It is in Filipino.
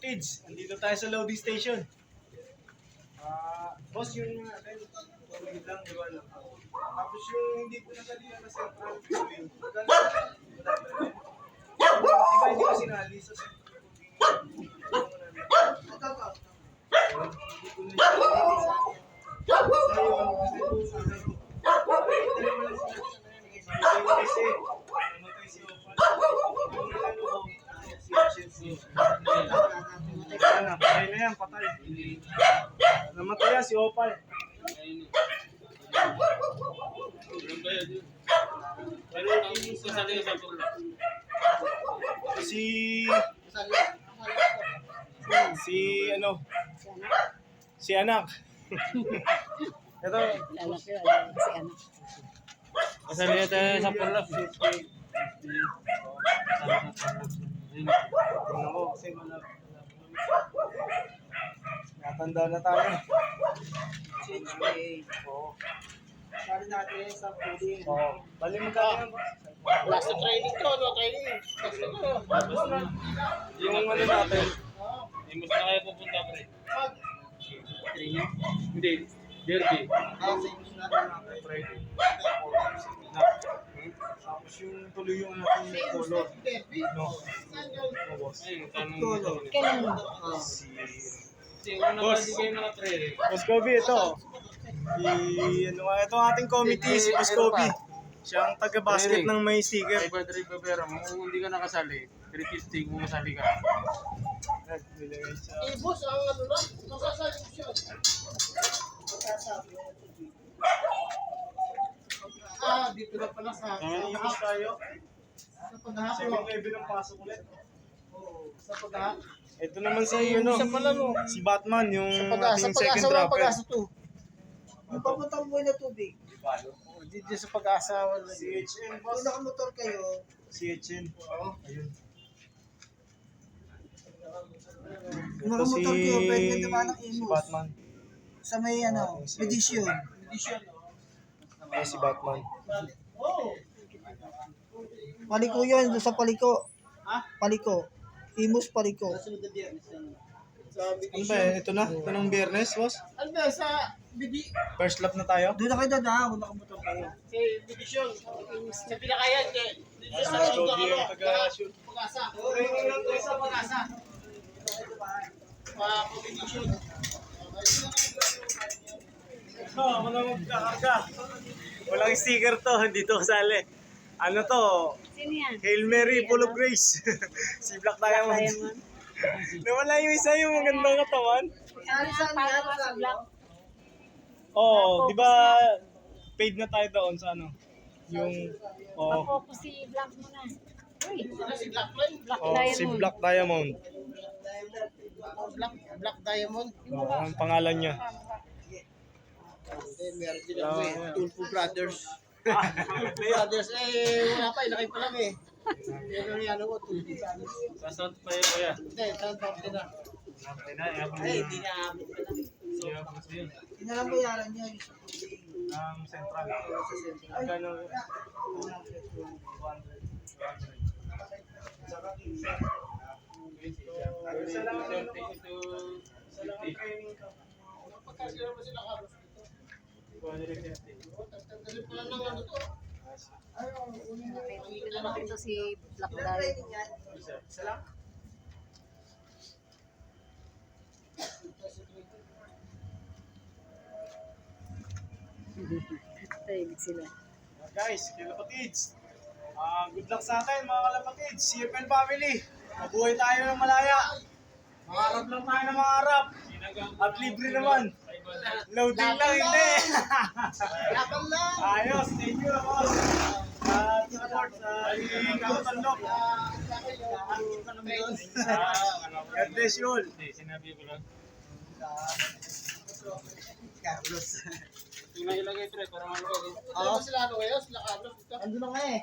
Kalapatids, andito tayo sa loading station. Boss, yung natin, tuloy lang, di ba lang. Tapos yung hindi ko nagalihan na central tubing, iba hindi ko sinali sa central tubing. Patay na yan, patay. Namatay yan si Opal. Si anak. Ito. Lalaki, si anak. Kasali na tayo sa pulak. Tingnan ko kasi natanda na tayo. Oo. Sali natin sa pwedeng. Oo. Bali mo tayo. Last na training to, ano training? Tapos na. Yung ano natin. Hindi mo na kayo pupunta, pre. Training? Hindi. Derby. Friday. Tapos yung tuloy yung ating color. No. Boss. Ay, tanong mo. Kailan mo? Kasi una pa di kayo naka-training. Boss Kobe, ito. Ito ang ating committee, si Boss Kobe. Siya ang taga-basket ng may sticker. Ay, Padre Babera, kung hindi ka nakasali, 350 kung masali ka. Boss, ang ano lang, masasabi ko siya. Dito na pala sa Iwas tayo. paghahap. 7-11 ang pasok ulit. Sa paghahap. Ito naman si, si Batman, yung Sa ating pag-asa second walang rapper. pag-asa to. Yung papuntang buhay na tubig. Dito sa pag-asa wala. CHN, Kung boss. nakamotor kayo, CHN. Ayun. kung nakamotor kayo, pwede ka naman ng Si Imus. Batman. Sa may edition. Ay, si Batman. Paliko yun, doon sa Paliko. Paliko. Imus Paliko. Ano ba ito na? Ito ng biyernes, boss? Ano ba, sa First lap na tayo? doon na kayo dadaan kung nakamotor kayo. Division. Sa pinakayan, dito Sa Kobe yung taga-shoot. Pag-asa. Training lang tayo sa Pag-asa. Competition. Ito, ako na magkakarga. Walang sticker to, hindi to kasali. Ano to? Sino yan? Hail Mary, full of grace. Si Black Diamond. Diamond. Nawala yung isa yung magandang katawan. Para sa black. Oo, di ba paid na tayo doon sa ano? Yung, oo. Papopo si black mo na. Uy, Black Oh, si Diamond. Black Diamond. Black Diamond. Oh, ang pangalan niya. Meron din ako Tulfo Brothers. Brothers, wala pa, ilaki pa lang eh. Pero yan ako, Tulfo Brothers. Sasot pa yun, kuya. Hindi, saan pa ako na? Hindi na abot ka na. Inabayaran niya yung sa tubig. Ang Central. Sa Central. Magkano? Isa lang training ka. Pagkasira mo sila karos dito. Tagtagalin pa lang ng ano to. Ito si Black Diamond. Isa lang? Tahimik sila. Guys, kalapatids. Good luck sa atin mga kalapatids. CFL family. Mabuhay tayo ng malaya. Mangarap lang tayo ng mangarap. At libre naman. Loading lang, hindi. Laban lang! Ayos, thank you boss. Support sa Kamutan Lock. God bless you all. Sinabi ko lang. Carlos. Tingnan ilagay, pre, para ano ko. Ano sila ano kayo? Sila Carlos? Ando na nga eh.